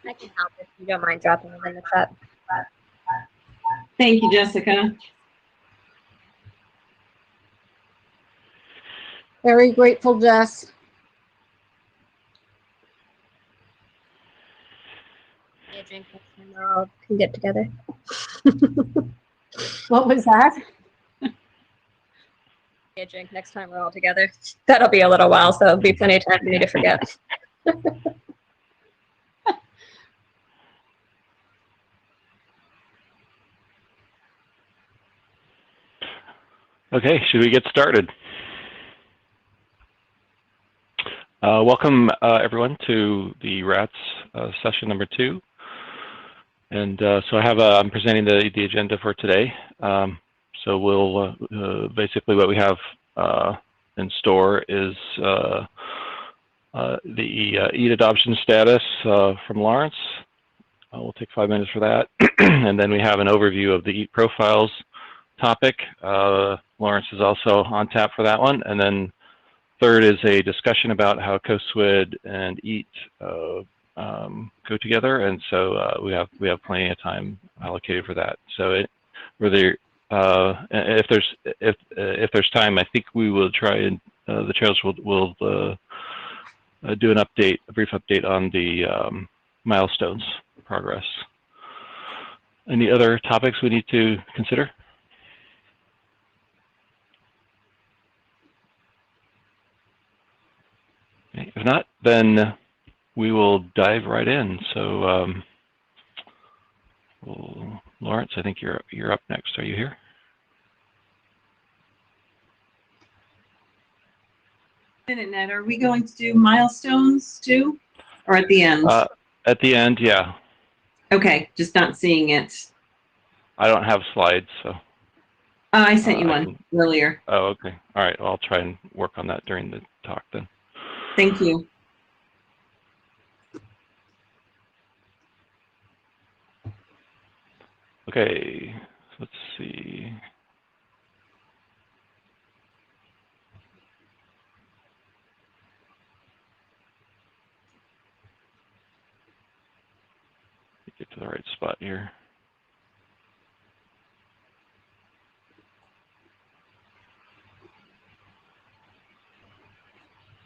I can help if you don't mind dropping them in the chat. Thank you, Jessica. Very grateful, Jess. Maybe a drink next time we all can get together. What was that? Maybe a drink next time we're all together. That'll be a little while, so it'll be plenty of time for me to forget. Okay, should we get started? Welcome everyone to the RATS session number 2. And so I'm presenting the agenda for today. So we'll basically what we have in store is the EAT adoption status from Lawrence. We'll take 5 minutes for that. And then we have an overview of the EAT profiles topic. Lawrence is also on tap for that one. And then third is a discussion about how COSWID and EAT go together, and so we have plenty of time allocated for that. So if there's time, I think we will try and the chairs will do a brief update on the milestones progress. Any other topics we need to consider? Okay, if not, then we will dive right in. So, Lawrence, I think you're up next. Are you here? Minute, Ned, are we going to do milestones too, or at the end? At the end, yeah. Okay, just not seeing it. I don't have slides, so. I sent you one earlier. Oh, okay. All right. Well, I'll try and work on that during the talk then. Thank you. Okay, let's see. Get to the right spot here.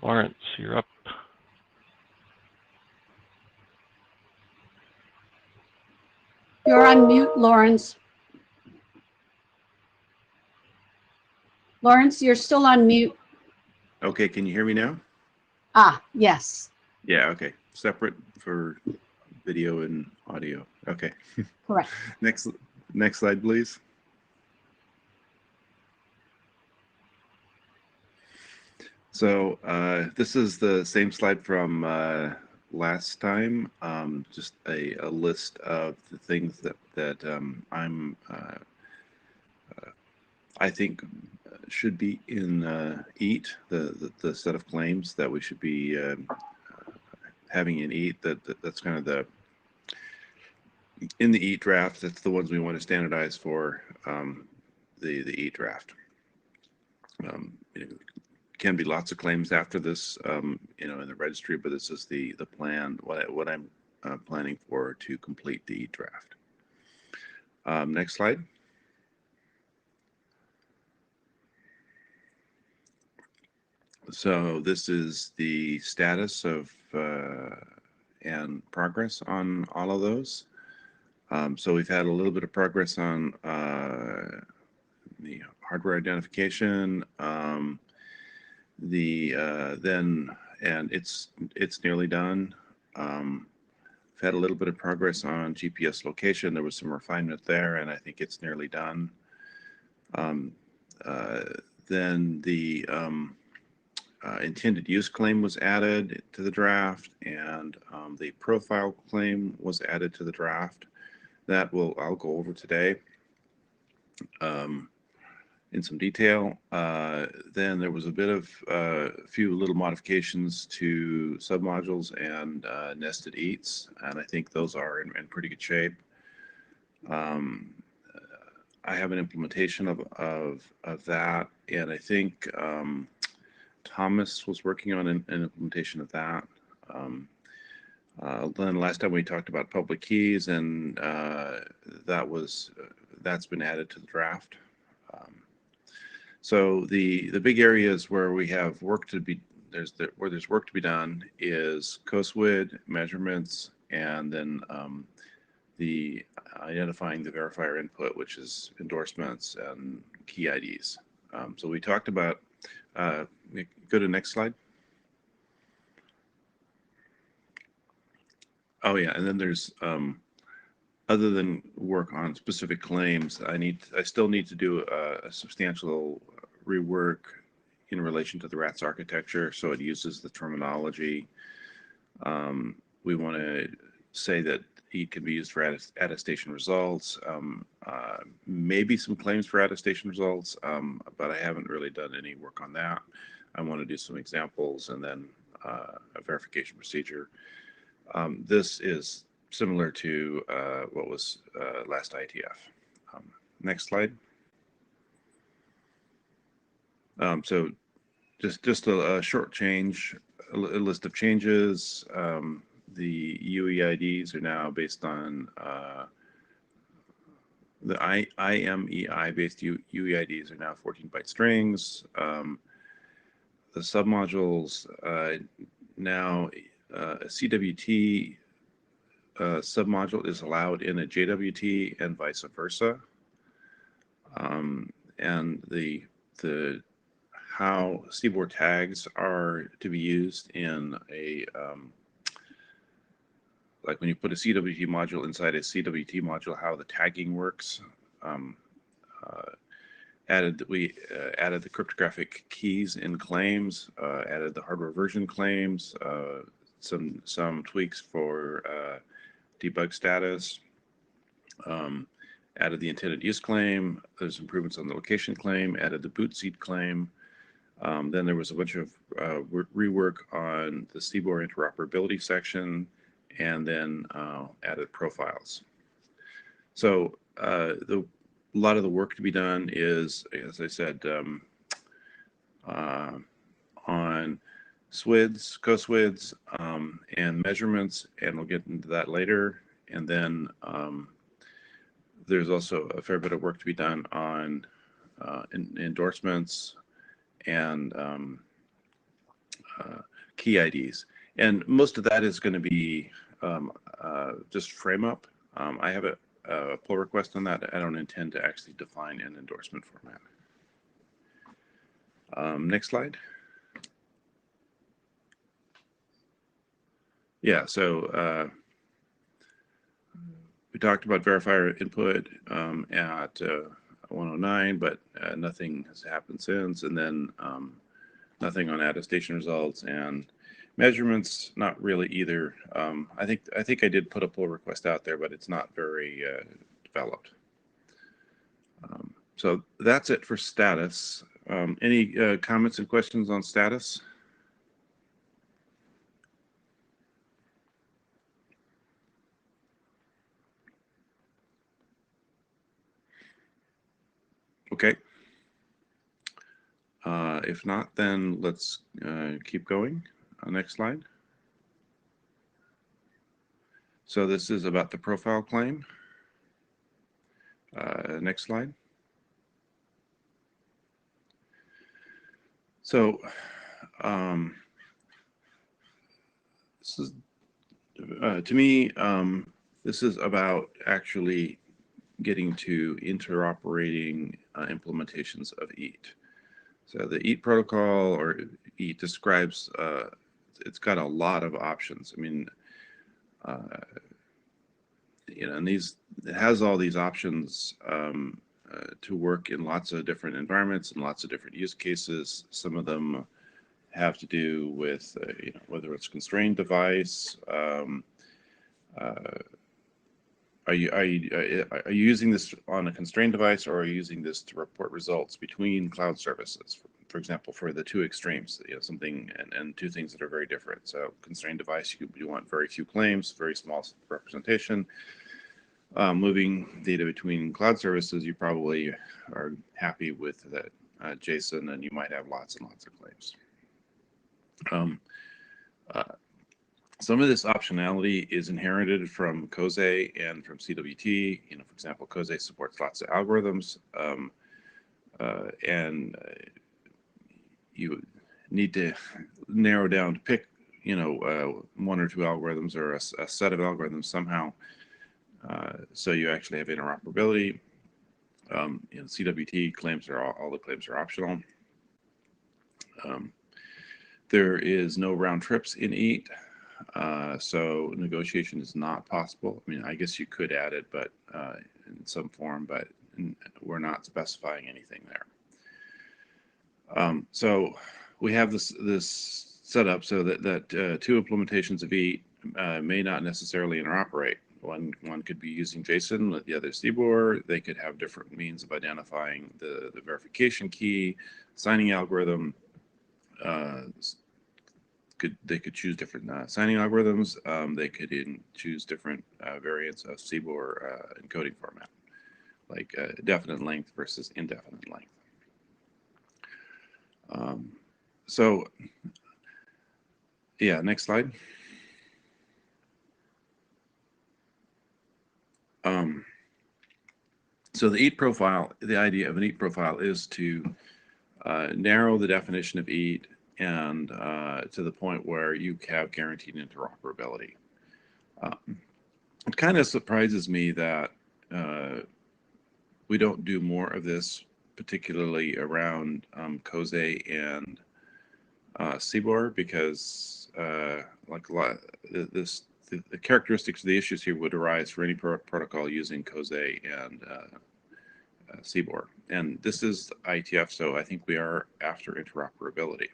Lawrence, you're up. You're on mute, Lawrence. Lawrence, you're still on mute. Okay, can you hear me now? Ah, yes. Yeah, okay. Separate for video and audio. Okay. Correct. Next slide, please. So this is the same slide from last time. Just a list of the things that I think should be in EAT, the set of claims that we should be having in EAT. That's kind of in the EAT draft. That's the ones we want to standardize for the EAT draft. It can be lots of claims after this, in the registry, but this is the plan. What I'm planning for to complete the EAT draft. Next slide. So this is the status of and progress on all of those. So we've had a little bit of progress on the hardware identification. And it's nearly done. We've had a little bit of progress on GPS location. There was some refinement there, and I think it's nearly done. Then the intended use claim was added to the draft, and the profile claim was added to the draft. That I'll go over today in some detail. Then there was a bit of a few little modifications to submodules and nested EATs, and I think those are in pretty good shape. I have an implementation of that, and I think Thomas was working on an implementation of that. Then last time we talked about public keys, and that's been added to the draft. So the big areas where we have work to be where there's work to be done is COSWID measurements, and then the identifying the verifier input, which is endorsements and key IDs. So we talked about. Go to the next slide. Oh yeah, and then there's other than work on specific claims, I still need to do a substantial rework in relation to the RATS architecture, so it uses the terminology. We want to say that it can be used for attestation results, maybe some claims for attestation results, but I haven't really done any work on that. I want to do some examples and then a verification procedure. This is similar to what was last IETF. Next slide. So just a short change, a list of changes. The UEIDs are now based on the IMEI based UEIDs are now 14-byte strings. The submodules now a CWT submodule is allowed in a JWT and vice versa. And the how CBOR tags are to be used in a like when you put a CWT module inside a CWT module, how the tagging works. We added the cryptographic keys in claims, added the hardware version claims, some tweaks for debug status, added the intended use claim. There's improvements on the location claim, added the boot seat claim. Then there was a bunch of rework on the CBOR interoperability section, and then added profiles. So a lot of the work to be done is, as I said, on SWIDs, COSWIDs, and measurements, and we'll get into that later. And then there's also a fair bit of work to be done on endorsements and key IDs. And most of that is going to be just frame up. I have a pull request on that. I don't intend to actually define an endorsement format. Next slide. Yeah, so we talked about verifier input at 109, but nothing has happened since. And then nothing on attestation results and measurements, not really either. I think I did put a pull request out there, but it's not very developed. So that's it for status. Any comments and questions on status? Okay. If not, then let's keep going. Next slide. So this is about the profile claim. Next slide. So this is, to me, this is about actually getting to interoperating implementations of EAT. So the EAT protocol, or EAT, describes, it's got a lot of options. I mean, and it has all these options to work in lots of different environments and lots of different use cases. Some of them have to do with whether it's constrained device. Are you using this on a constrained device, or are you using this to report results between cloud services? For example, for the two extremes, something and two things that are very different. So constrained device, you want very few claims, very small representation. Moving data between cloud services, you probably are happy with that JSON, and you might have lots and lots of claims. Some of this optionality is inherited from COSE and from CWT. You know, for example, COSE supports lots of algorithms, and you need to narrow down to pick, you know, one or two algorithms or a set of algorithms somehow, so you actually have interoperability. You know, CWT claims are all the claims are optional. There is no round trips in EAT. So negotiation is not possible. I mean, I guess you could add it, but in some form, but we're not specifying anything there. So we have this set up so that two implementations of EAT may not necessarily interoperate. One could be using JSON with the other CBOR. They could have different means of identifying the verification key, signing algorithm. They could choose different signing algorithms. They could choose different variants of CBOR encoding format, like definite length versus indefinite length. So, yeah, next slide. So the EAT profile, the idea of an EAT profile is to narrow the definition of EAT and to the point where you have guaranteed interoperability. It kind of surprises me that we don't do more of this, particularly around COSE and CBOR, because like a lot, the characteristics of the issues here would arise for any protocol using COSE and CBOR. And this is IETF, so I think we are after interoperability.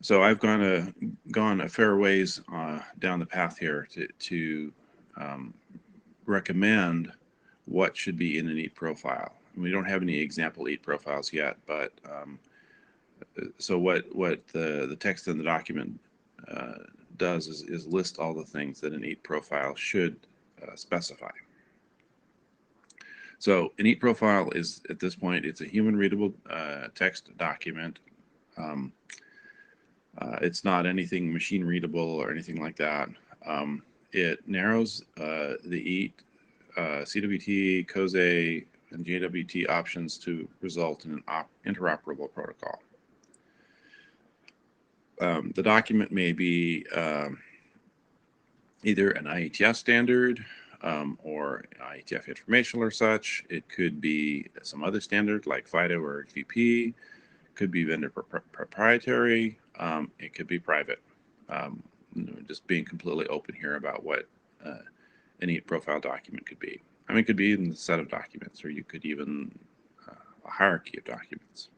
So I've gone a fair ways down the path here to recommend what should be in an EAT profile. We don't have any example EAT profiles yet, but so what the text in the document does is list all the things that an EAT profile should specify. So an EAT profile is, at this point, it's a human readable text document. It's not anything machine readable or anything like that. It narrows the EAT, CWT, COSE, and JWT options to result in an interoperable protocol. The document may be either an IETF standard or IETF informational or such. It could be some other standard like FIDO or VP. Could be vendor proprietary. It could be private. Just being completely open here about what an EAT profile document could be. I mean, it could be in the set of documents, or you could even a hierarchy of documents.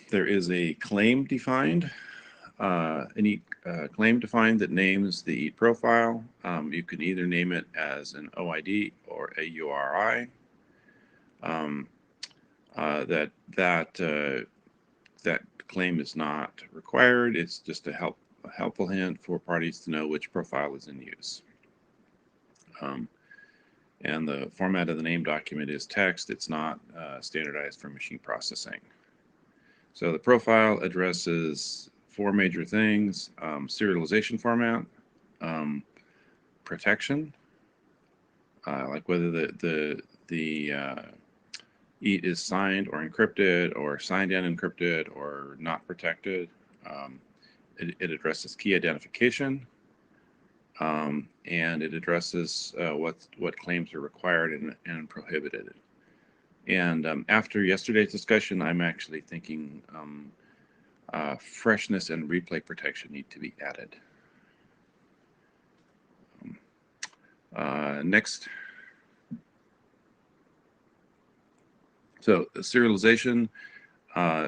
There is a claim defined, an EAT claim defined that names the EAT profile. You can either name it as an OID or a URI. That claim is not required. It's just a helpful hint for parties to know which profile is in use. And the format of the name document is text. It's not standardized for machine processing. So the profile addresses four major things: serialization format, protection, like whether the EAT is signed or encrypted, or signed and encrypted, or not protected. It addresses key identification, and it addresses what claims are required and prohibited. And after yesterday's discussion, I'm actually thinking freshness and replay protection need to be added. Next. So serialization,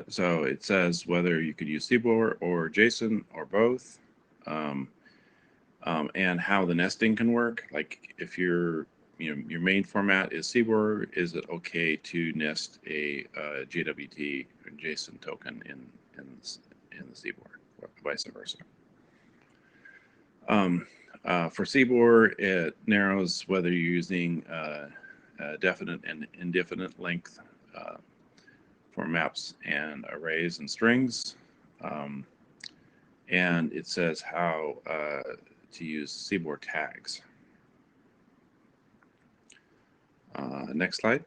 so it says whether you could use CBOR or JSON or both, and how the nesting can work. Like if your main format is CBOR, is it okay to nest a JWT or JSON token in the CBOR, or vice versa? For CBOR, it narrows whether you're using definite and indefinite length for maps and arrays and strings. And it says how to use CBOR tags. Next slide.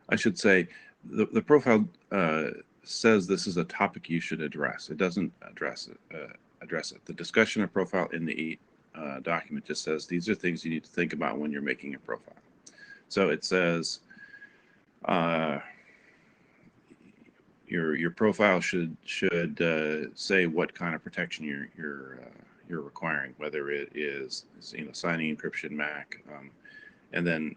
I should say the profile says this is a topic you should address. It doesn't address it. The discussion of profile in the EAT document just says these are things you need to think about when you're making a profile. So it says your profile should say what kind of protection you're requiring, whether it is signing, encryption, MAC, and then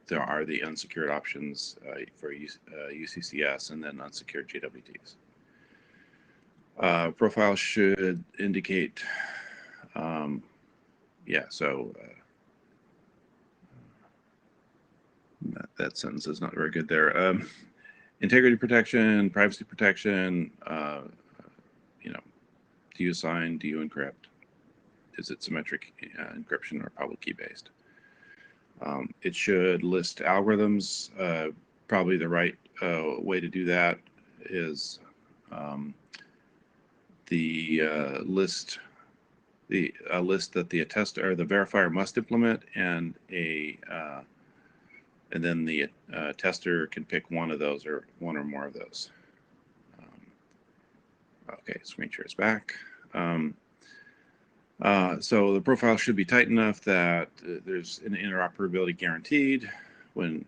there are the unsecured options for UCCS and then unsecured JWTs. Profile should indicate, that sentence is not very good there. Integrity protection, privacy protection, do you sign, do you encrypt? Is it symmetric encryption or public key based? It should list algorithms. Probably the right way to do that is the list that the attester or the verifier must implement, and then the tester can pick one of those or one or more of those. Okay, screen share is back. So the profile should be tight enough that there's an interoperability guaranteed when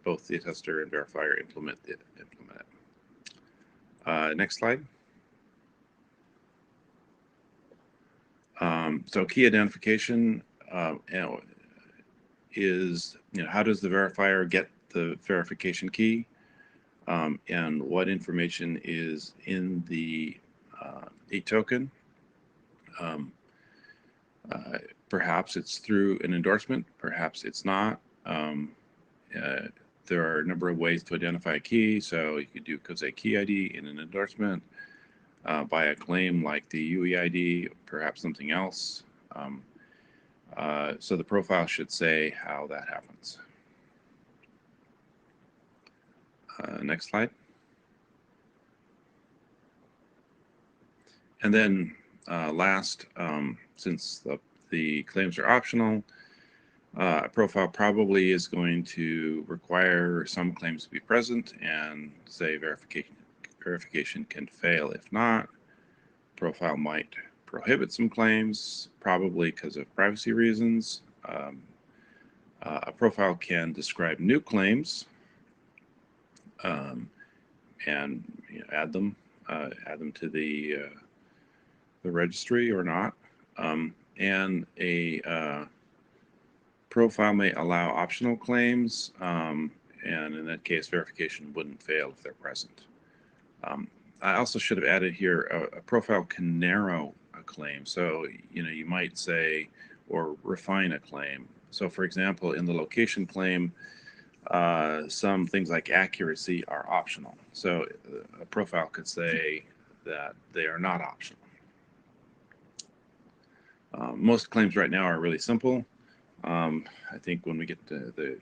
both the attester and verifier implement it. Next slide. So key identification is, how does the verifier get the verification key, and what information is in the EAT token. Perhaps it's through an endorsement, perhaps it's not. There are a number of ways to identify a key. So you could do COSE key ID in an endorsement, by a claim like the UEID, perhaps something else. So the profile should say how that happens. Next slide. And then last, since the claims are optional, a profile probably is going to require some claims to be present and say verification can fail if not. Profile might prohibit some claims, probably because of privacy reasons. A profile can describe new claims and add them to the registry or not. And a profile may allow optional claims, and in that case, verification wouldn't fail if they're present. I also should have added here, a profile can narrow a claim. So, you might say, or refine a claim. So for example, in the location claim, some things like accuracy are optional. So a profile could say that they are not optional. Most claims right now are really simple. I think when we get to the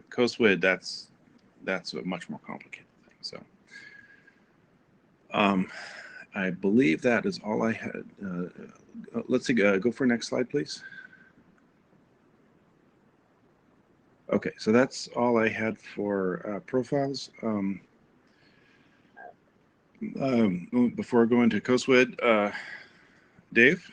COSWID, that's a much more complicated thing. So I believe that is all I had. Let's see, go for next slide, please. Okay, so that's all I had for profiles. Before going to COSWID, Dave?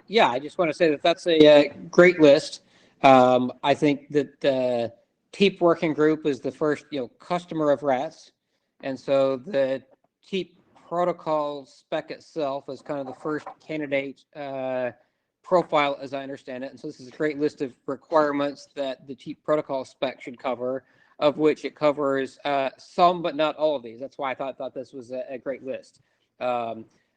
Yeah, I just want to say that that's a great list. I think that the TEEP working group is the first, customer of RATS. And so the TEEP protocol spec itself is kind of the first candidate profile, as I understand it. And so this is a great list of requirements that the TEEP protocol spec should cover, of which it covers some, but not all of these. That's why I thought this was a great list.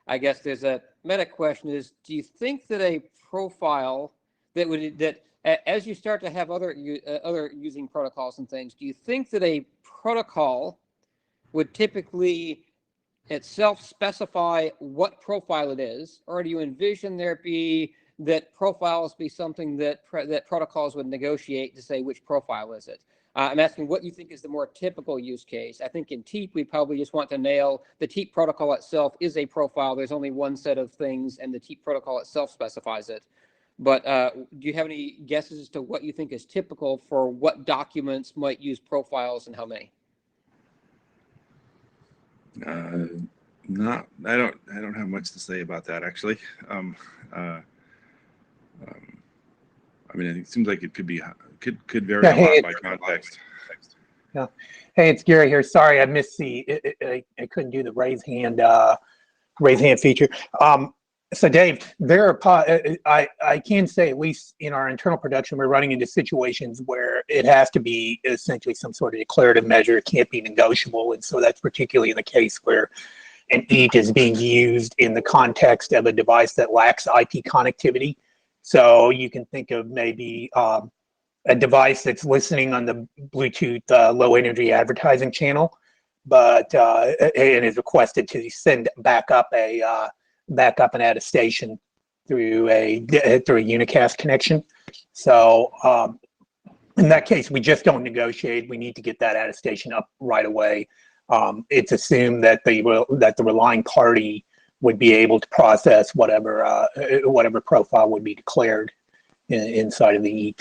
I guess there's a meta question is, do you think that a profile that as you start to have other using protocols and things, do you think that a protocol would typically itself specify what profile it is, or do you envision there be that profiles be something that that protocols would negotiate to say which profile is it. I'm asking what you think is the more typical use case. I think in TEEP, we probably just want to nail the TEEP protocol itself is a profile. There's only one set of things, and the TEEP protocol itself specifies it. But do you have any guesses as to what you think is typical for what documents might use profiles and how many? Not, I don't have much to say about that actually. I mean, it seems like it could could vary Yeah, a hey, lot by context. Yeah. Hey, it's Gary here. Sorry, I missed I couldn't do the raise hand feature. So Dave, I can say at least in our internal production, we're running into situations where it has to be essentially some sort of declarative measure. It can't be negotiable. And so that's particularly in the case where an EAT is being used in the context of a device that lacks IP connectivity. So you can think of maybe a device that's listening on the Bluetooth low energy advertising channel, but and is requested to send back up an attestation through a unicast connection. So in that case, we just don't negotiate. We need to get that attestation up right away. It's assumed that the relying party would be able to process whatever profile would be declared inside of the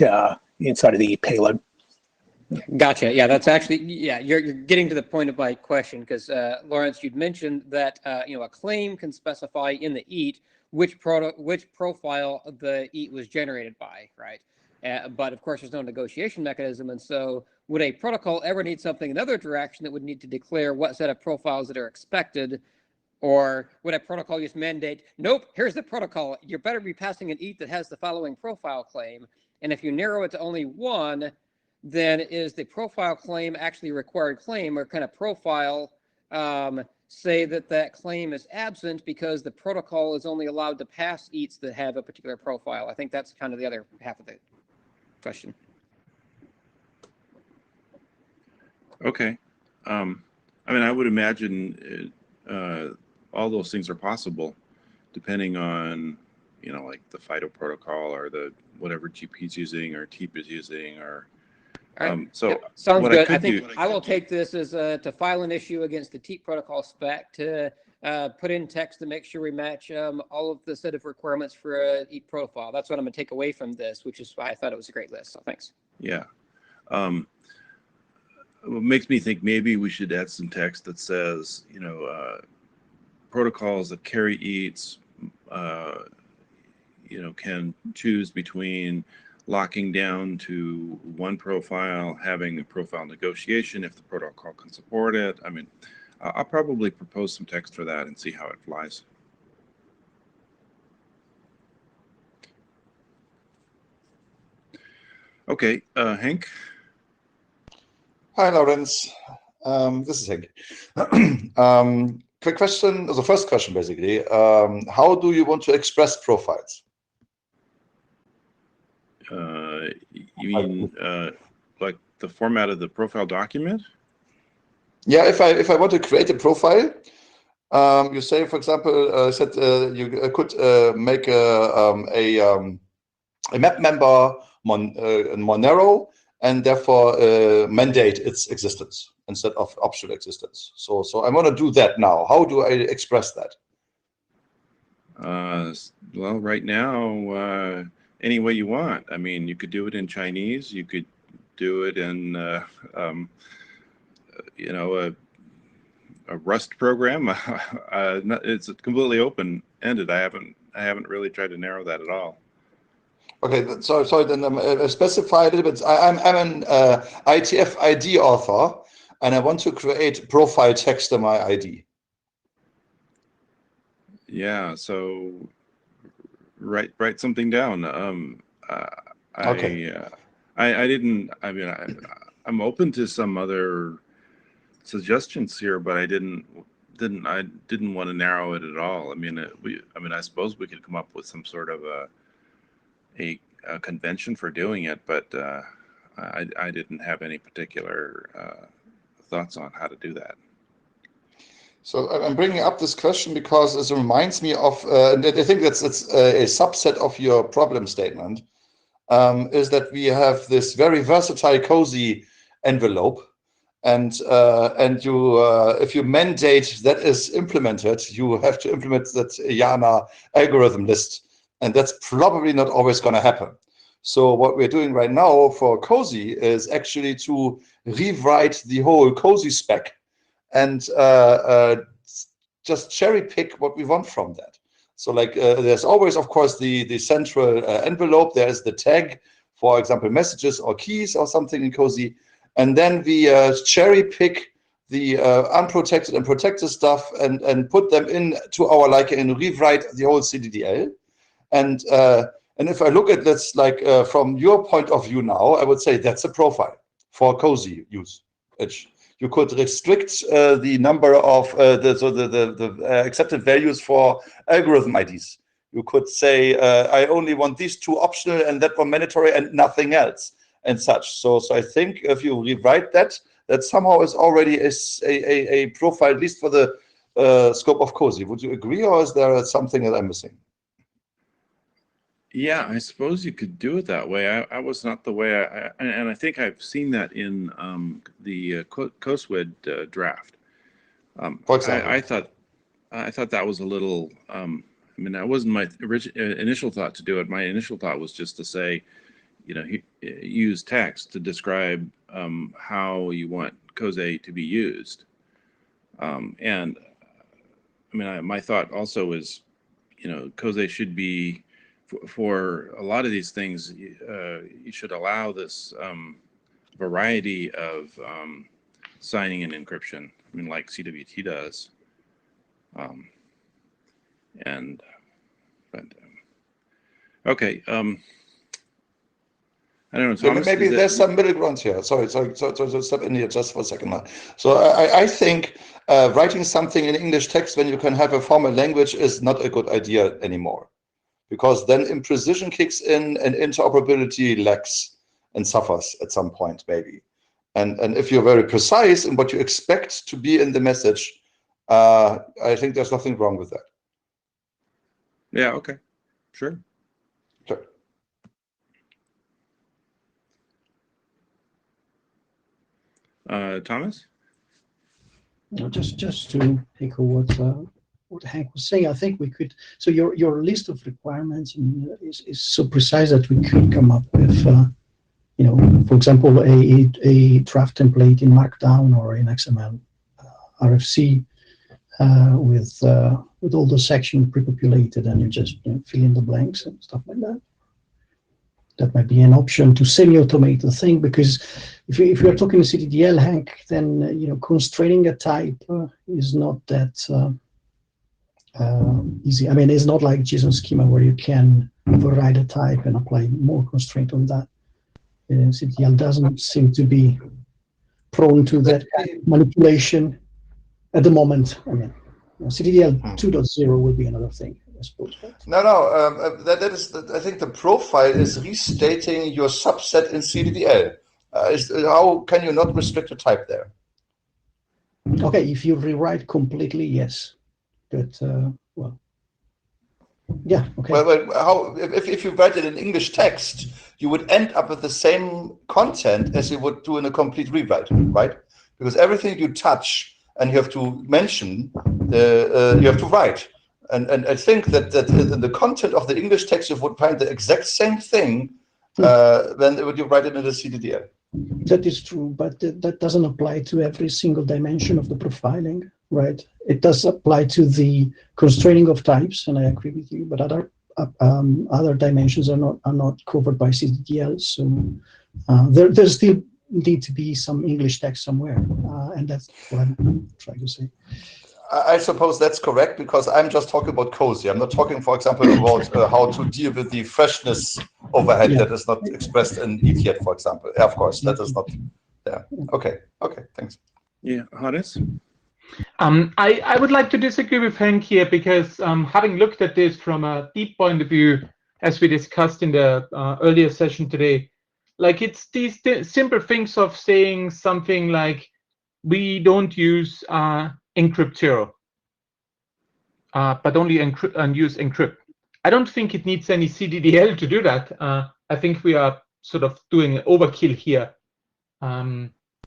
EAT payload. Gotcha. Yeah, that's actually, yeah, you're getting to the point of my question because Lawrence, you'd mentioned that a claim can specify in the EAT which profile the EAT was generated by, right? But of course, there's no negotiation mechanism, and so would a protocol ever need something in another direction that would need to declare what set of profiles that are expected? Or would a protocol just mandate, nope, here's the protocol. You better be passing an EAT that has the following profile claim. And if you narrow it to only one, then is the profile claim actually a required claim, or kind of profile say that that claim is absent because the protocol is only allowed to pass EATs that have a particular profile? I think that's kind of the other half of the question. Okay. I mean, I would imagine all those things are possible depending on, like the FIDO protocol or the whatever GP is using or TEEP is using or so yep. Sounds what good. I I think I will take this as to file an issue against the TEEP protocol spec to put in text to make sure we match all of the set of requirements for a EAT profile. That's what I'm going to take away from this, which is why I thought it was a great list. So thanks. Yeah. What makes me think maybe we should add some text that says, protocols that carry EATs, can choose between locking down to one profile, having a profile negotiation if the protocol can support it. I mean, I'll probably propose some text for that and see how it flies. Okay, Hank. Hi, Lawrence. This is Hank. Quick question, the first question basically, how do you want to express profiles? You mean like the format of the profile document? Yeah, if I want to create a profile, you say, for example, said you could make a map member more narrow and therefore mandate its existence instead of optional existence. So I want to do that now. How do I express that? Well, right now, any way you want. I mean, you could do it in Chinese. You could do it in, a Rust program. It's completely open-ended. I haven't really tried to narrow that at all. Okay, so then specify a little bit. I'm an IETF ID author, and I want to create profile text in my ID. Yeah, so write something down. Okay. I didn't. I mean, I'm open to some other suggestions here, but I didn't want to narrow it at all. I mean, I suppose we could come up with some sort of a convention for doing it, but I didn't have any particular thoughts on how to do that. So I'm bringing up this question because it reminds me of, and I think it's a subset of your problem statement, is that we have this very versatile cozy envelope, and you if you mandate that is implemented, you have to implement that YANA algorithm list, and that's probably not always going to happen. So what we're doing right now for cozy is actually to rewrite the whole cozy spec and just cherry pick what we want from that. So like there's always, of course, the central envelope. There's the tag, for example, messages or keys or something in cozy. And then we cherry pick the unprotected and protected stuff and put them into our, like, and rewrite the whole CDDL. And if I look at this, like from your point of view now, I would say that's a profile for cozy use. You could restrict the number of the accepted values for algorithm IDs. You could say, I only want these two optional and that one mandatory and nothing else and such. So I think if you rewrite that somehow is already a profile, at least for the scope of cozy. Would you agree, or is there something that I'm missing? Yeah, I suppose you could do it that way. I was not the way and I think I've seen that in the COSWID draft. For example, I thought that was a little. I mean, that wasn't my initial thought to do it. My initial thought was just to say, you know, use text to describe how you want COSE to be used. And I mean, my thought also is, you know, COSE should be, for a lot of these things, you should allow this variety of signing and encryption. I mean, like CWT does. Okay. I don't know, Thomas. Maybe there's some middle ground here. Sorry, step in here just for a second now. So I think writing something in English text when you can have a formal language is not a good idea anymore, because then imprecision kicks in and interoperability lacks and suffers at some point, maybe. And if you're very precise in what you expect to be in the message, I think there's nothing wrong with that. Yeah, okay, sure. Thomas? No, just to echo what Hank was saying, I think we could. So your list of requirements is so precise that we could come up with, you know, for example, a draft template in Markdown or in XML, RFC, with all the sections pre-populated, and you just fill in the blanks and stuff like that. That might be an option to semi-automate the thing, because if you're talking CDDL, Hank, then constraining a type is not that easy. I mean, it's not like JSON schema where you can override a type and apply more constraint on that. CDDL doesn't seem to be prone to that manipulation at the moment. I mean, CDDL 2.0 will be another thing, I suppose. No, that is. I think the profile is restating your subset in CDDL. How can you not restrict a type there? Okay, if you rewrite completely, yes, but well, yeah, okay. Well, how if you write it in English text, you would end up with the same content as you would do in a complete rewrite, right? Because everything you touch and you have to mention, you have to write. And I think that in the content of the English text, you would find the exact same thing when you write it in the CDDL. That is true, but that doesn't apply to every single dimension of the profiling, right? It does apply to the constraining of types, and I agree with you, but other dimensions are not covered by CDDL. So there still need to be some English text somewhere, and that's what I'm trying to say. I suppose that's correct, because I'm just talking about cozy. I'm not talking, for example, about how to deal with the freshness overhead that is not expressed in IETF, for example. Yeah, of course, that is not. Yeah. Okay. Thanks. Yeah, Hannes? I would like to disagree with Hank here, because having looked at this from a deep point of view, as we discussed in the earlier session today, like it's these simple things of saying something like, we don't use encrypt 0, but only use encrypt. I don't think it needs any CDDL to do that. I think we are sort of doing overkill here.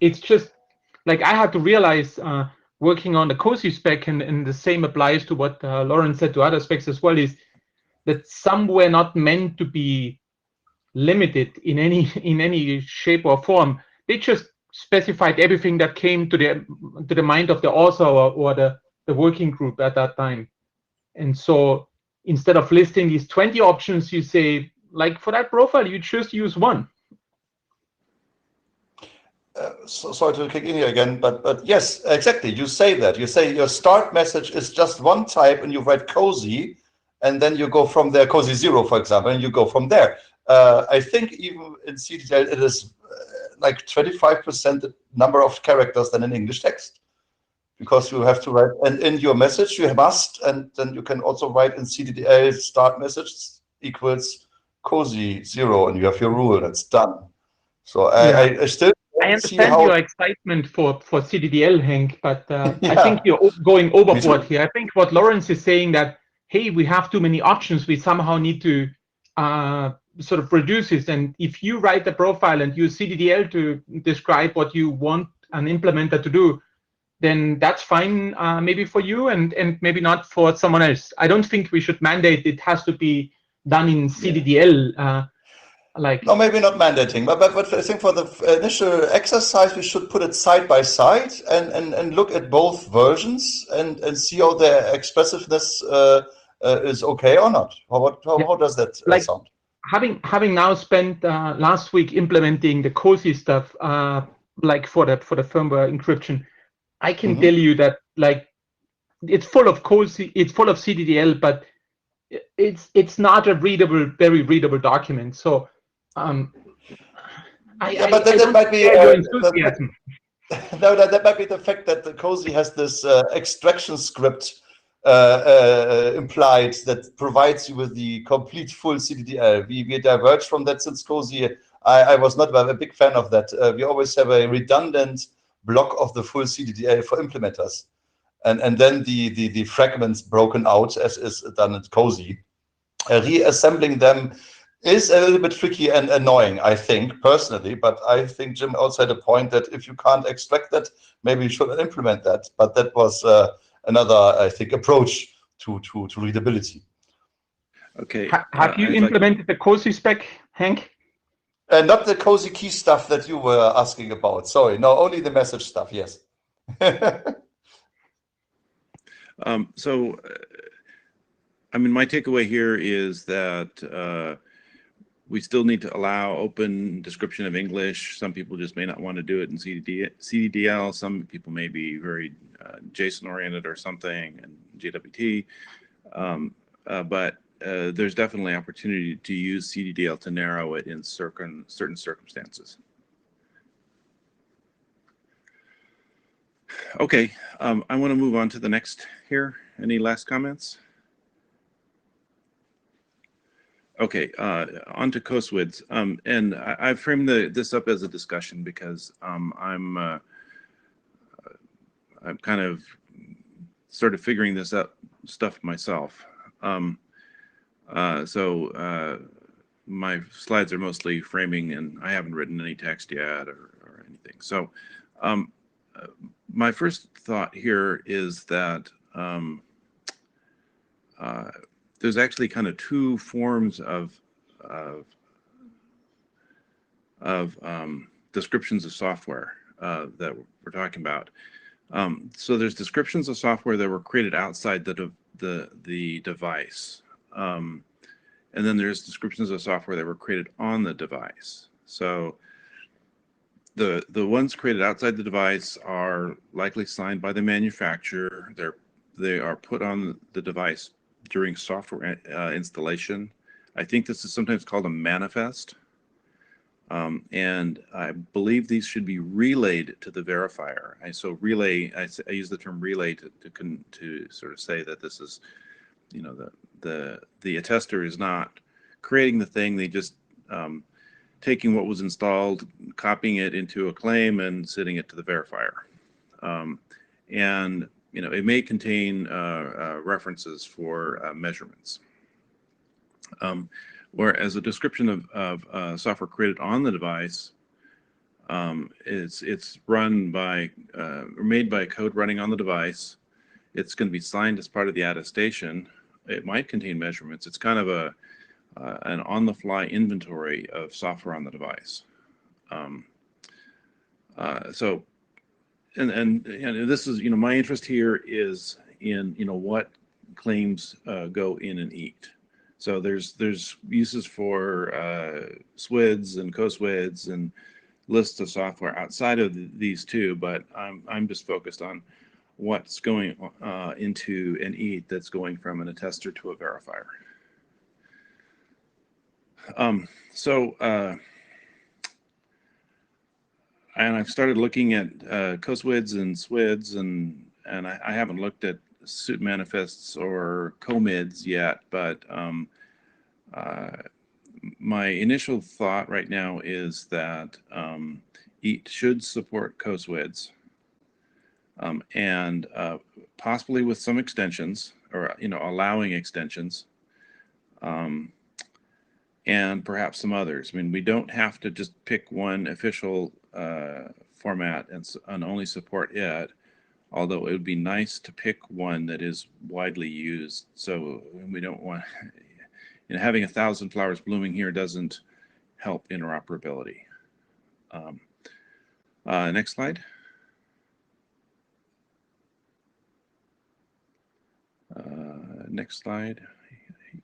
It's just like I had to realize working on the COSI spec, and the same applies to what Lawrence said to other specs as well, is that some were not meant to be limited in any shape or form. They just specified everything that came to the mind of the author or the working group at that time. And so instead of listing these 20 options, you say, like for that profile, you just use one. So, sorry to kick in here again, but yes, exactly. You say that. You say your start message is just one type, and you write COSI, and then you go from there, COSI 0, for example, and you go from there. I think even in CDL, it is like 25% the number of characters than in English text, because you have to write, and in your message you must, and then you can also write in CDDL start message equals COSI 0, and you have your rule. That's done. So Yeah. I still I see understand how your excitement for CDDL, Hank, but I Yeah. think you're going overboard too. here. I think what Lawrence is saying that, hey, we have too many options. We somehow need to sort of reduce it. And if you write the profile and use CDDL to describe what you want an implementer to do, then that's fine, maybe for you and maybe not for someone else. I don't think we should mandate it has to be done in CDDL. No, maybe not mandating, but I think for the initial exercise, we should put it side by side and look at both versions and see how their expressiveness is okay or not. How does that sound? Having now spent last week implementing the COSI stuff, like for the firmware encryption, I can tell you that like it's full of COSI, it's full of CDDL, but it's not a very readable document. So but that might be your enthusiasm. No, that might be the fact that the COSI has this extraction script implied that provides you with the complete full CDDL. We diverged from that since COSI. I was not a big fan of that. We always have a redundant block of the full CDDL for implementers, and then the fragments broken out as is done at COSI. Reassembling them is a little bit tricky and annoying, I think, personally, but I think Jim also had a point that if you can't extract that, maybe you shouldn't implement that. But that was another, I think, approach to readability. Okay. Have you implemented the COSI spec, Hank? Not the COSI key stuff that you were asking about. Sorry, no, only the message stuff, yes. So, I mean, my takeaway here is that we still need to allow open description of English. Some people just may not want to do it in CDDL. Some people may be very JSON oriented or something, and JWT. But there's definitely opportunity to use CDDL to narrow it in certain circumstances. Okay, I want to move on to the next here. Any last comments? Okay, on to COSWIDs. And I framed this up as a discussion because I'm kind of sort of figuring this out stuff myself. So my slides are mostly framing, and I haven't written any text yet or anything. So my first thought here is that there's actually kind of two forms of descriptions of software that we're talking about. So there's descriptions of software that were created outside the device, and then there's descriptions of software that were created on the device. So the ones created outside the device are likely signed by the manufacturer. They are put on the device during software installation. I think this is sometimes called a manifest. And I believe these should be relayed to the verifier. So relay, I use the term relay to sort of say that this is, you know, the attester is not creating the thing. They just taking what was installed, copying it into a claim and sending it to the verifier. And it may contain references for measurements. Whereas a description of software created on the device, it's run by or made by code running on the device. It's going to be signed as part of the attestation. It might contain measurements. It's kind of an on-the-fly inventory of software on the device. So, and this is, my interest here is in, what claims go in an EAT. So there's uses for SWIDs and co-SWIDs and lists of software outside of these two, but I'm just focused on what's going into an EAT that's going from an attester to a verifier. And I've started looking at co-SWIDs and SWIDs, and I haven't looked at suit manifests or co-MIDs yet, but my initial thought right now is that EAT should support co-SWIDs, and possibly with some extensions, or allowing extensions, and perhaps some others. I mean, we don't have to just pick one official format and only support it, although it would be nice to pick one that is widely used. So we don't want, having 1,000 flowers blooming here doesn't help interoperability. Next slide. Next slide.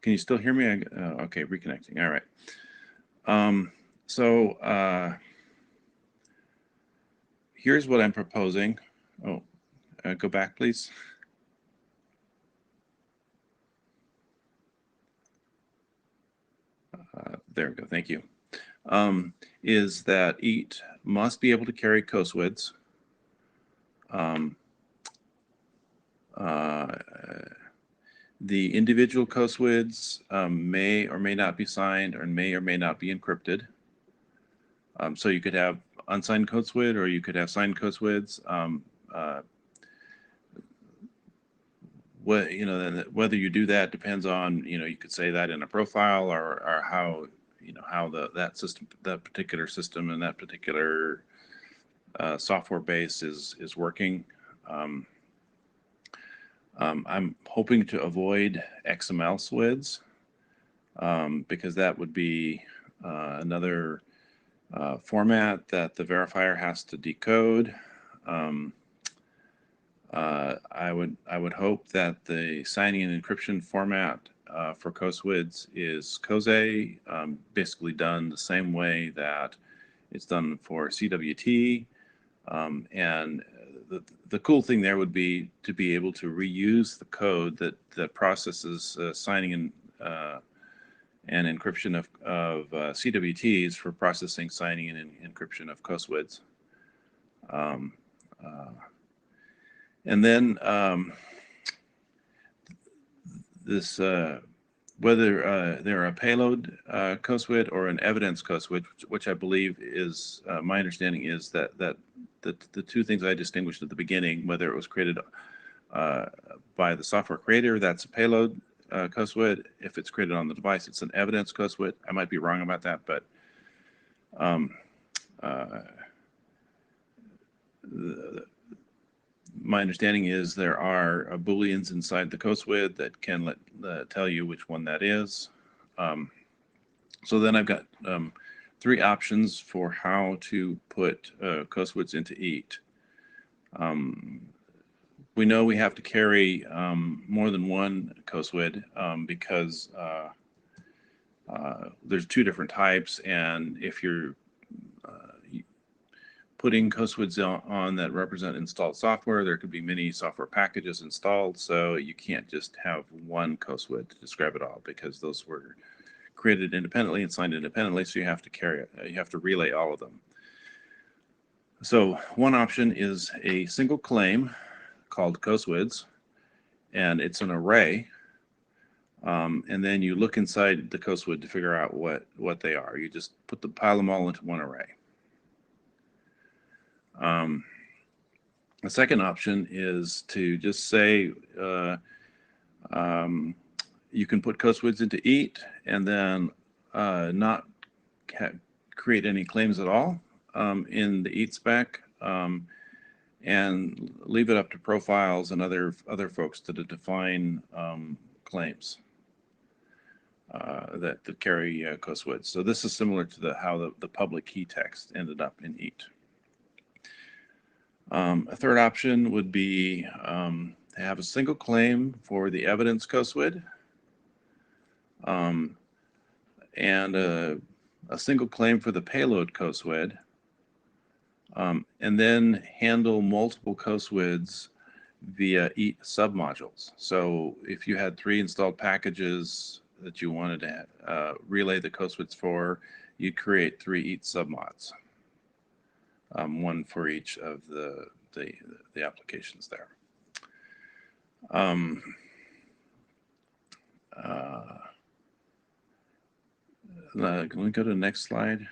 Can you still hear me? Okay, reconnecting. All right. Here's what I'm proposing. Oh, go back, please. There we go. Thank you. Is that EAT must be able to carry co-SWIDs. The individual co-SWIDs may or may not be signed, or may not be encrypted. So you could have unsigned co-SWID, or you could have signed co-SWIDs. Whether you do that depends on, you could say that in a profile, or how, how that particular system and that particular software base is working. I'm hoping to avoid XML SWIDs, because that would be another format that the verifier has to decode. I would hope that the signing and encryption format for co-SWIDs is COSE, basically done the same way that it's done for CWT. And the cool thing there would be to be able to reuse the code that processes signing and encryption of CWTs for processing, signing, and encryption of co-SWIDs. And then whether they're a payload co-SWID or an evidence co-SWID, which I believe is, my understanding is that the two things I distinguished at the beginning, whether it was created by the software creator, that's a payload co-SWID. If it's created on the device, it's an evidence co-SWID. I might be wrong about that, but my understanding is there are Booleans inside the co-SWID that can tell you which one that is. So then I've got 3 options for how to put co-SWIDs into EAT. We know we have to carry more than one co-SWID because there's 2 different types, and if you're putting co-SWIDs on that represent installed software, there could be many software packages installed, so you can't just have one co-SWID to describe it all, because those were created independently and signed independently, so you have to relay all of them. So one option is a single claim called co-SWIDs, and it's an array, and then you look inside the co-SWID to figure out what they are. You just pile them all into one array. A second option is to just say you can put COSWIDs into EAT and then not create any claims at all in the EAT spec, and leave it up to profiles and other folks to define claims that carry COSWIDs. So this is similar to how the public key text ended up in EAT. A third option would be to have a single claim for the evidence COSWID, and a single claim for the payload COSWID, and then handle multiple COSWIDs via EAT submodules. So if you had 3 installed packages that you wanted to relay the COSWIDs for, you'd create 3 EAT submods, one for each of the applications there. Can we go to the next slide?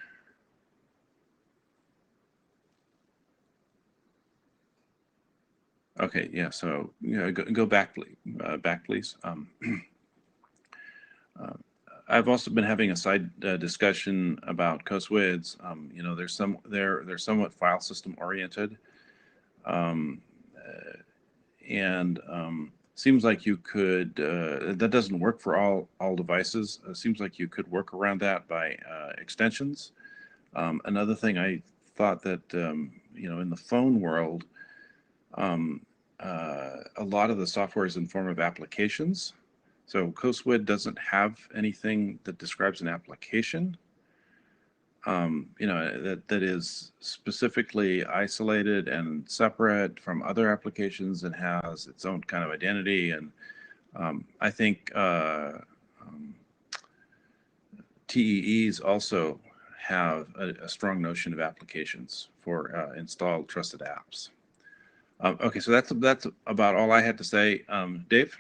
Okay, yeah, so go back, please. I've also been having a side discussion about COSWIDs. They're somewhat file system oriented, and seems like you could, that doesn't work for all devices. Seems like you could work around that by extensions. Another thing I thought that, in the phone world, a lot of the software is in form of applications. So COSWID doesn't have anything that describes an application, that is specifically isolated and separate from other applications and has its own kind of identity. And I think TEEs also have a strong notion of applications for installed trusted apps. Okay, so that's about all I had to say. Dave?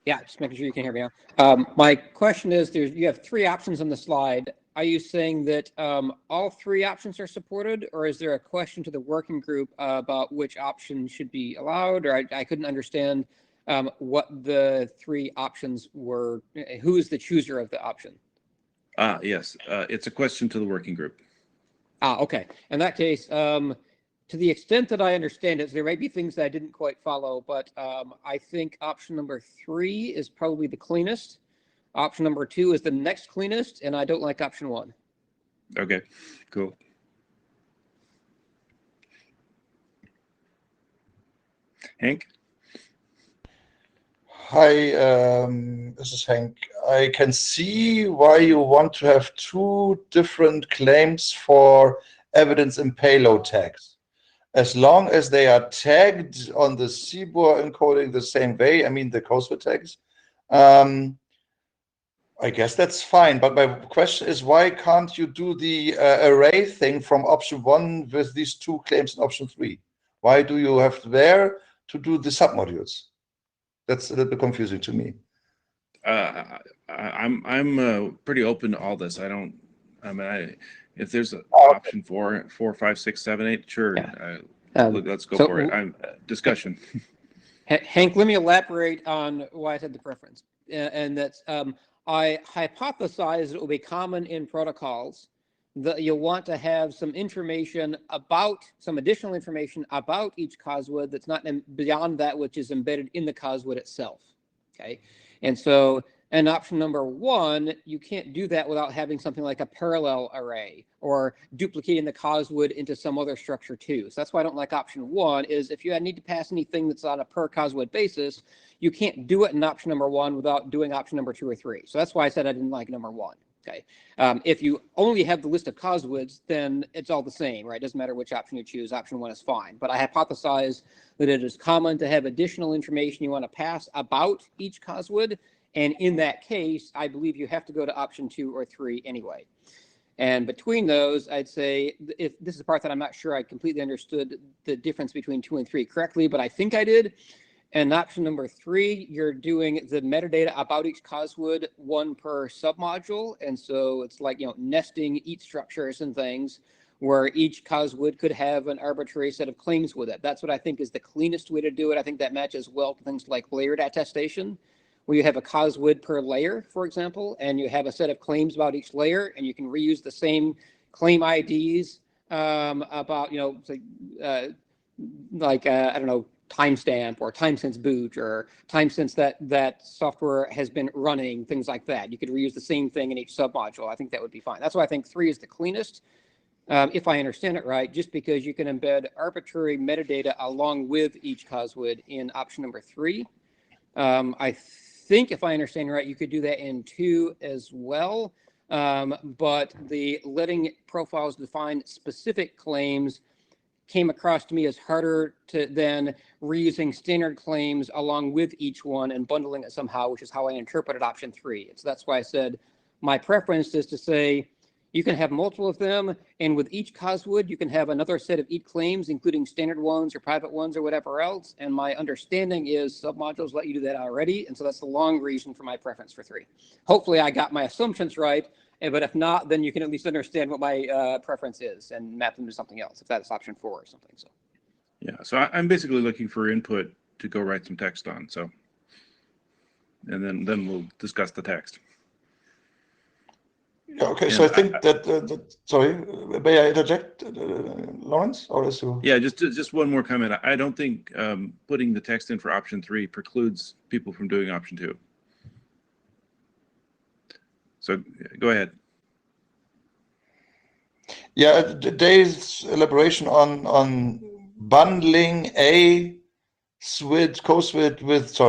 Yeah, just making sure you can hear me now. My question is, you have 3 options on the slide. Are you saying that all 3 options are supported, or is there a question to the working group about which option should be allowed? Or I couldn't understand what the 3 options were. Who is the chooser of the option? Yes, it's a question to the working group. Okay. In that case, to the extent that I understand it, there may be things that I didn't quite follow, but I think option number 3 is probably the cleanest. Option number 2 is the next cleanest, and I don't like option 1. Okay, cool. Hank? Hi, this is Hank. I can see why you want to have 2 different claims for evidence and payload tags. As long as they are tagged on the CBOR encoding the same way, I mean the COSWID tags, I guess that's fine. But my question is, why can't you do the array thing from option 1 with these 2 claims in option 3? Why do you have there to do the submodules? That's a little bit confusing to me. I'm pretty open to all this. If there's an option 4, 5, 6, 7, 8, sure. Yeah. Let's go for it. Discussion. Hank, let me elaborate on why I said the preference. And that's, I hypothesize it will be common in protocols that you'll want to have some information about, some additional information about each COSWID that's not beyond that which is embedded in the COSWID itself. Okay. And so in option number 1, you can't do that without having something like a parallel array or duplicating the COSWID into some other structure too. So that's why I don't like option 1, is if you need to pass anything that's on a per COSWID basis, you can't do it in option number 1 without doing option number 2 or 3. So that's why I said I didn't like number 1. Okay. If you only have the list of COSWIDs, then it's all the same, right? It doesn't matter which option you choose. Option 1 is fine. But I hypothesize that it is common to have additional information you want to pass about each COSWID. And in that case, I believe you have to go to option 2 or 3 anyway. And between those, I'd say, if this is the part that I'm not sure I completely understood the difference between 2 and 3 correctly, but I think I did. And option number 3, you're doing the metadata about each coswood, 1 per submodule. And so it's like, nesting EAT structures and things where each coswood could have an arbitrary set of claims with it. That's what I think is the cleanest way to do it. I think that matches well to things like layered attestation, where you have a coswood per layer, for example, and you have a set of claims about each layer, and you can reuse the same claim IDs about, I don't know, timestamp or time since boot or time since that software has been running, things like that. You could reuse the same thing in each submodule. I think that would be fine. That's why I think 3 is the cleanest, if I understand it right, just because you can embed arbitrary metadata along with each coswood in option number 3. I think if I understand right, you could do that in 2 as well. But the letting profiles define specific claims came across to me as harder than reusing standard claims along with each one and bundling it somehow, which is how I interpreted option 3. So that's why I said my preference is to say you can have multiple of them, and with each coswood, you can have another set of EAT claims, including standard ones or private ones or whatever else. And my understanding is submodules let you do that already, and so that's the long reason for my preference for 3. Hopefully I got my assumptions right, but if not, then you can at least understand what my preference is and map them to something else, if that's option 4 or something. So Yeah, so I'm basically looking for input to go write some text on, so. And then we'll discuss the text. Yeah, okay, so I think sorry, may I interject, Lawrence, or is you? Yeah, just one more comment. I don't think putting the text in for option 3 precludes people from doing option 2. So go ahead. Yeah, Dave's elaboration on bundling a coswid with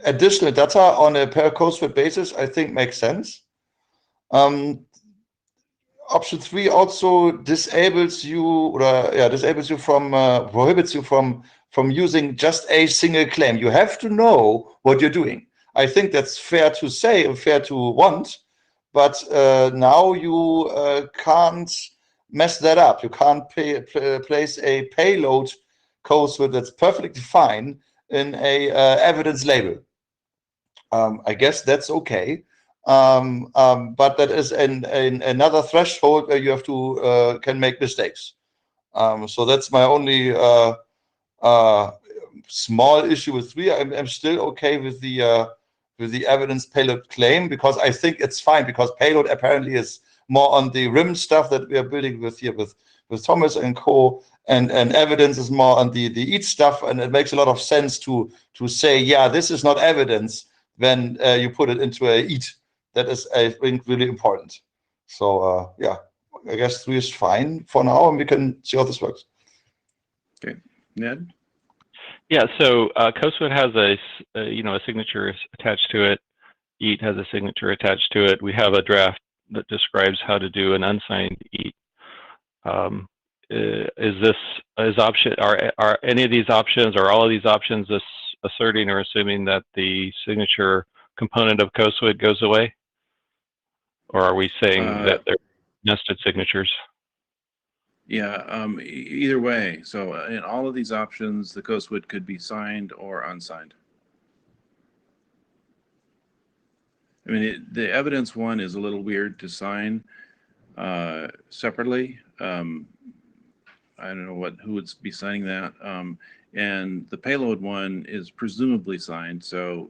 additional data on a per coswid basis, I think makes sense. Option 3 also disables you, prohibits you from using just a single claim. You have to know what you're doing. I think that's fair to say and fair to want, but now you can't mess that up. You can't place a payload coswid that's perfectly fine in a evidence label. I guess that's okay. But that is another threshold where you have to can make mistakes. So that's my only small issue with 3. I'm still okay with the evidence payload claim, because I think it's fine, because payload apparently is more on the RIM stuff that we are building with here with Thomas and co, and evidence is more on the EAT stuff, and it makes a lot of sense to say, yeah, this is not evidence when you put it into a EAT. That is, I think, really important. So yeah, I guess 3 is fine for now, and we can see how this works. Okay, Ned? Yeah, so coswid has a signature attached to it. EAT has a signature attached to it. We have a draft that describes how to do an unsigned EAT. Are any of these options, or all of these options, asserting or assuming that the signature component of coswid goes away? Or are we saying that they're nested signatures? Yeah, either way. So in all of these options, the coswid could be signed or unsigned. I mean, the evidence one is a little weird to sign separately. I don't know who would be signing that. And the payload one is presumably signed. So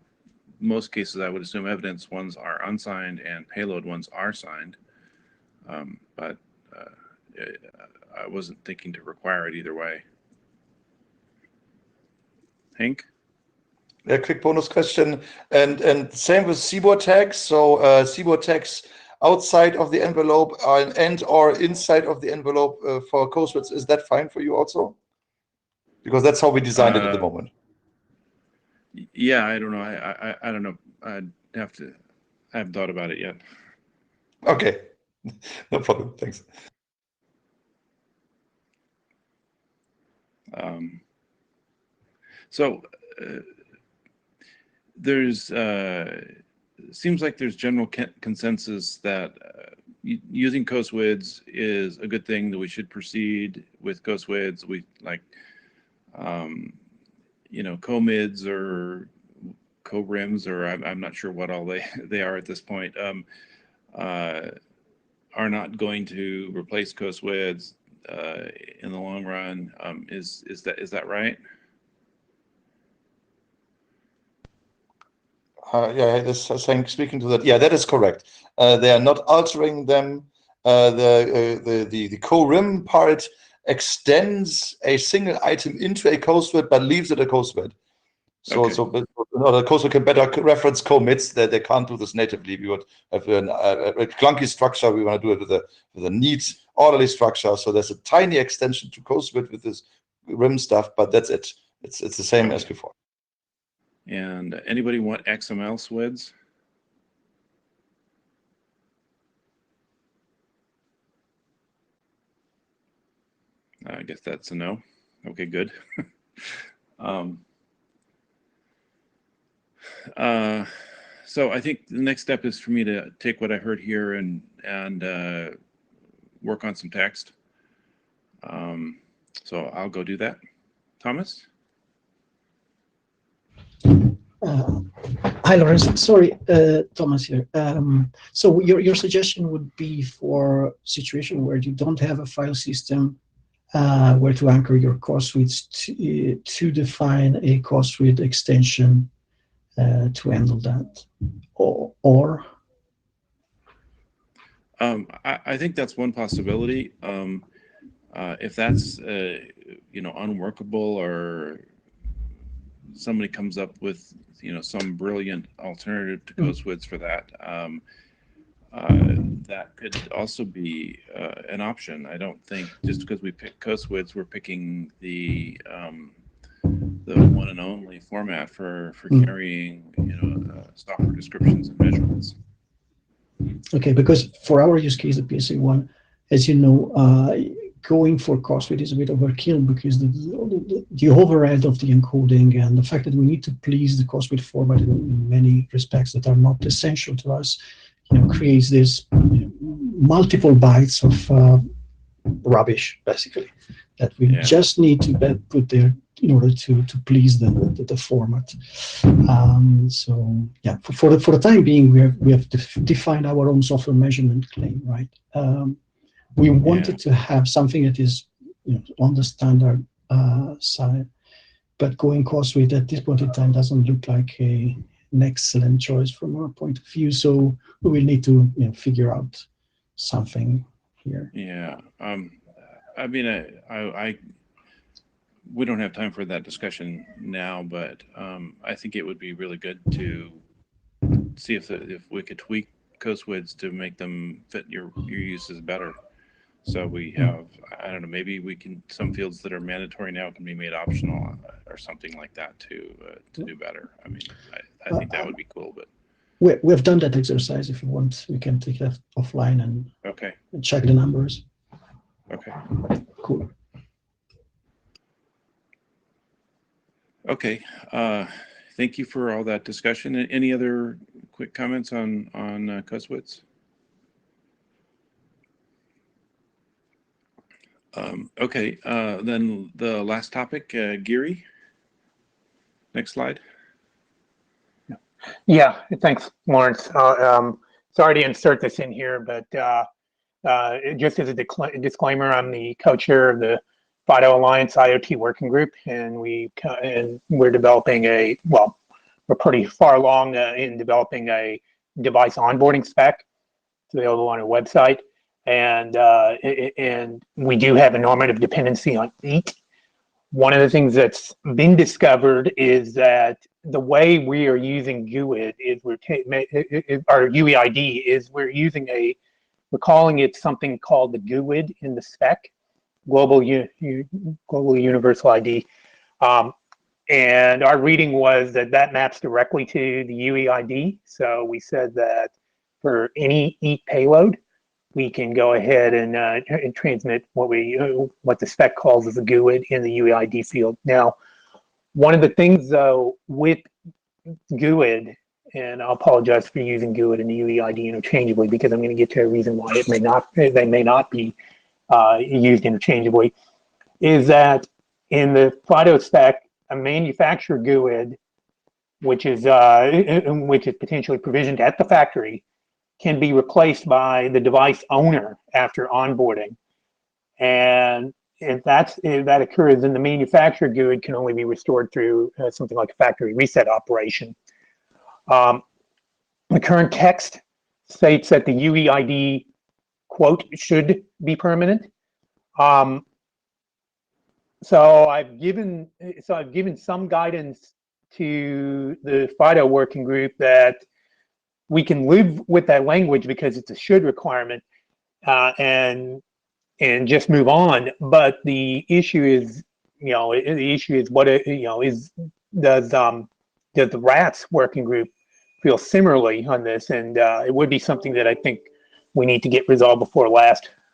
most cases, I would assume evidence ones are unsigned and payload ones are signed. But I wasn't thinking to require it either way. Hank? A quick bonus question, and same with CBOR tags. So CBOR tags outside of the envelope and or inside of the envelope for coswids, is that fine for you also? Because that's how we designed it at the moment. Yeah, I don't know. I don't know. I haven't thought about it yet. Okay, no problem. Thanks. So there's seems like there's general consensus that using coswids is a good thing, that we should proceed with coswids. We like you know, co-mids or co-rims, or I'm not sure what all they are at this point, are not going to replace co-SWIDs in the long run. Is that right? Yeah, this saying, speaking to that. Yeah, that is correct. They are not altering them. The co-rim part extends a single item into a co-SWID, but leaves it a co-SWID. So, Okay. but the co-SWID can better reference commits that they can't do this natively. We would have a clunky structure. We want to do it with a neat, orderly structure. So there's a tiny extension to co-SWID with this rim stuff, but that's it. It's the same as before. And anybody want XML SWIDs? I guess that's a no. Okay, good. So I think the next step is for me to take what I heard here and work on some text. So I'll go do that. Thomas? Hi, Lawrence. Sorry, Thomas here. So your suggestion would be for a situation where you don't have a file system where to anchor your CoreSuites to define a CoreSuite extension to handle that, or I think that's one possibility. If that's you know, unworkable, or somebody comes up with, you know, some brilliant alternative to CoSWIDs for that, that could also be an option. I don't think just because we pick CoSWIDs, we're picking the one and only format for carrying, you know, software descriptions and measurements. okay, because for our use case, the PSA one, as you know, going for CoreSuite is a bit overkill because the overhead of the encoding and the fact that we need to please the CoreSuite format in many respects that are not essential to us, you know, creates this, you know, multiple bytes of rubbish, basically, that we just need to put there in order to please the format. So yeah, for the time being, we have defined our own software measurement claim, right? We wanted to have something that is, you know, on the standard side, but going CoreSuite at this point in time doesn't look like an excellent choice from our point of view. So we will need to, you know, figure out something here. Yeah. I mean, we don't have time for that discussion now, but I think it would be really good to see if we could tweak CoSWIDs to make them fit your uses better. So we have, I don't know, maybe we can, some fields that are mandatory now can be made optional or something like that to do better. I mean, I think that would be cool, but. We have done that exercise. If you want, we can take that offline and check the numbers. Okay. Cool. Okay. Thank you for all that discussion. Any other quick comments on CoSWIDs? Okay, then the last topic, Geary. Next slide. Yeah, thanks, Lawrence. Sorry to insert this in here, but just as a disclaimer, I'm the co-chair of the FIDO Alliance IoT Working Group, and we're developing we're pretty far along in developing a device onboarding spec. It's available on our website. And we do have a normative dependency on EAT. One of the things that's been discovered is that the way we are using GUID is our UEID is we're calling it something called the GUID in the spec, Global Universal ID. And our reading was that maps directly to the UEID. So we said that for any EAT payload, we can go ahead and transmit what the spec calls as a GUID in the UEID field. Now, one of the things though with GUID, and I'll apologize for using GUID and the UEID interchangeably because I'm going to get to a reason why they may not be used interchangeably, is that in the FIDO spec, a manufacturer GUID, which is potentially provisioned at the factory, can be replaced by the device owner after onboarding. And if that occurs, then the manufacturer GUID can only be restored through something like a factory reset operation. The current text states that the UEID quote should be permanent. So I've given some guidance to the FIDO working group that we can live with that language because it's a should requirement, and just move on. But the issue is, what does the RATS working group feel similarly on this? And it would be something that I think we need to get resolved before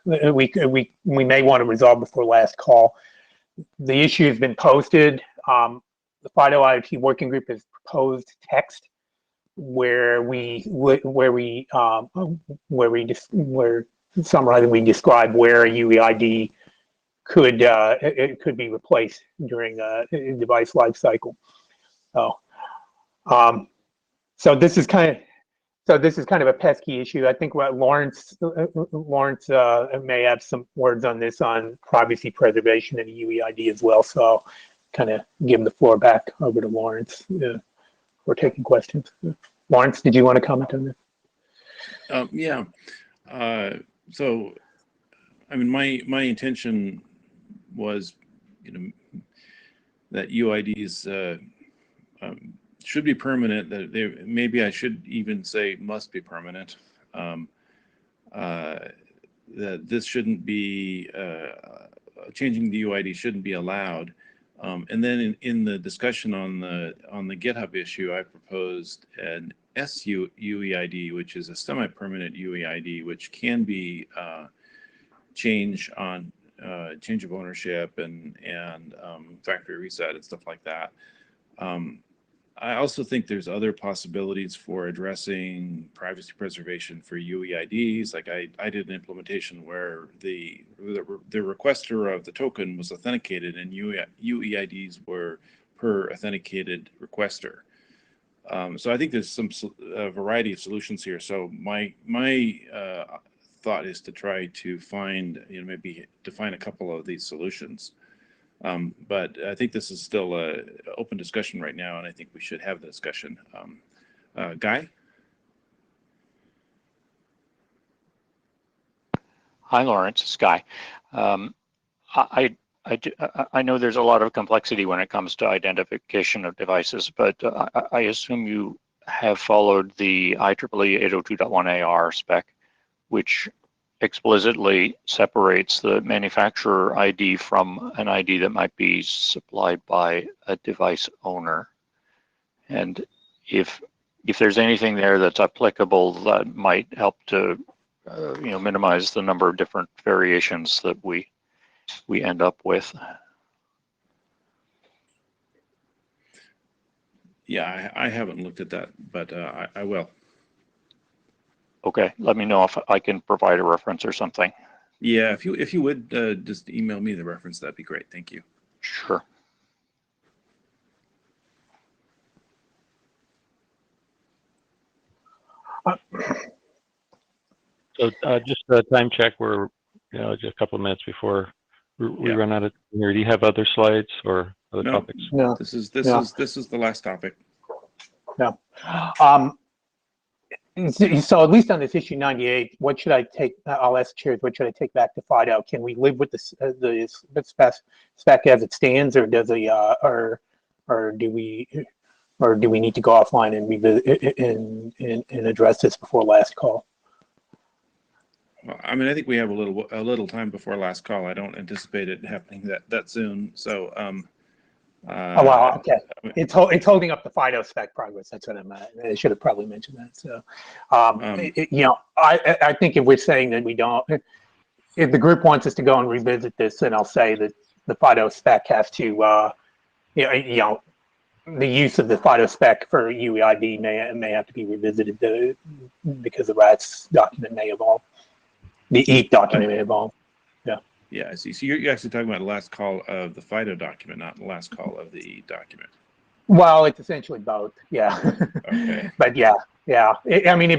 we may want to resolve before last call. The issue has been posted. The FIDO IoT working group has proposed text where summarizing, we describe where a UEID could be replaced during a device life cycle. So this is kind of a pesky issue. I think what Lawrence may have some words on this, on privacy preservation and UEID as well. So kind of give the floor back over to Lawrence for taking questions. Lawrence, did you want to comment on this? Yeah. So, I mean, my intention was, that UIDs should be permanent. That maybe I should even say must be permanent. That this shouldn't be changing the UID shouldn't be allowed. And then in the discussion on the GitHub issue, I proposed an SU UEID, which is a semi-permanent UEID, which can be change of ownership and factory reset and stuff like that. I also think there's other possibilities for addressing privacy preservation for UEIDs. Like I did an implementation where the requester of the token was authenticated, and UEIDs were per authenticated requester. So I think there's a variety of solutions here. So my thought is to try to find, maybe define a couple of these solutions. But I think this is still an open discussion right now, and I think we should have the discussion. Guy? Hi, Lawrence. It's Guy. I know there's a lot of complexity when it comes to identification of devices, but I assume you have followed the IEEE 802.1 AR spec, which explicitly separates the manufacturer ID from an ID that might be supplied by a device owner. And if there's anything there that's applicable that might help to minimize the number of different variations that we end up with. Yeah, I haven't looked at that, but I will. Okay, let me know if I can provide a reference or something. Yeah, if you would just email me the reference, that'd be great. Thank you. Sure. So just a time check. We're just a couple of minutes before we run out of here. Do you have other slides or other topics? No. This is the last topic. No. So at least on this issue 98, what should I take? I'll ask the chairs. What should I take back to FIDO? Can we live with the spec as it stands, or does or do we need to go offline and revisit and address this before last call? Well, I mean, I think we have a little time before last call. I don't anticipate it happening that soon. So. Oh wow, okay. It's holding up the FIDO spec progress. That's what I'm at. I should have probably mentioned that. So, I think if we're saying that we don't, if the group wants us to go and revisit this, then I'll say that the FIDO spec has to, the use of the FIDO spec for UEID may have to be revisited because the RATS document may evolve. The EAT document may evolve. Yeah. Yeah, I see. So you're actually talking about the last call of the FIDO document, not the last call of the EAT document. Well, it's essentially both. Yeah. Okay. But yeah. I mean,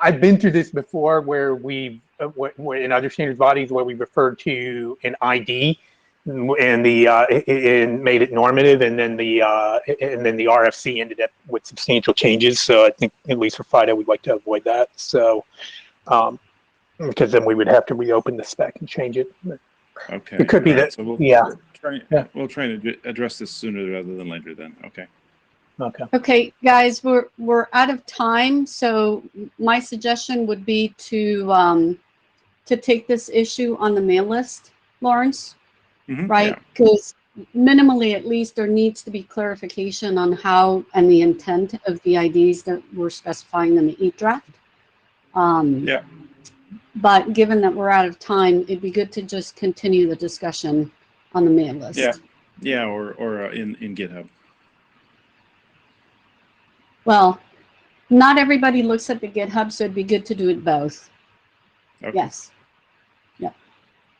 I've been through this before where we've, where in other standards bodies where we referred to an ID and and made it normative, and then the RFC ended up with substantial changes. So I think at least for FIDO, we'd like to avoid that. So because then we would have to reopen the spec and change it. Okay. It could be All right, that. so we'll try to address this sooner rather than later then. Okay. Okay. Okay, guys, we're out of time. So my suggestion would be to take this issue on the mail list, Lawrence, Mhm, right? yeah. Because minimally, at least, there needs to be clarification on how and the intent of the IDs that we're specifying in the EAT draft. Yeah. But given that we're out of time, it'd be good to just continue the discussion on the mail list. Yeah. Yeah, or in GitHub. Well, not everybody looks at the GitHub, so it'd be good to do it both. Okay. Yes. Yep.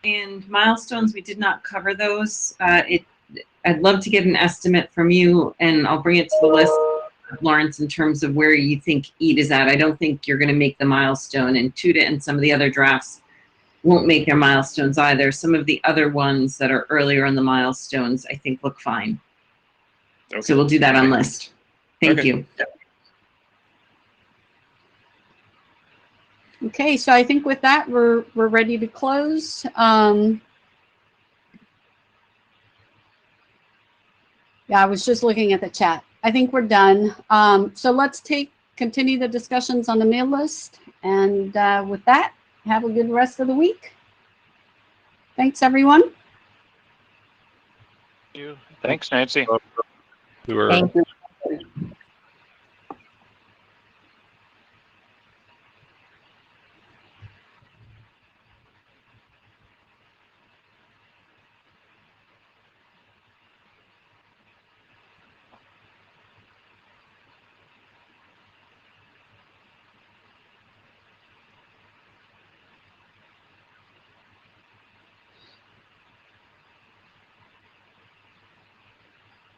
And milestones, we did not cover those. I'd love to get an estimate from you, and I'll bring it to the list, Lawrence, in terms of where you think EAT is at. I don't think you're going to make the milestone, and TUDA and some of the other drafts won't make their milestones either. Some of the other ones that are earlier in the milestones, I think, look fine. Okay. So we'll do that on list. Thank Okay. you. Okay, so I think with that, we're ready to close. Yeah, I was just looking at the chat. I think we're done. So let's continue the discussions on the mail list. And with that, have a good rest of the week. Thanks, everyone. Thanks, Nancy. We were Thank you.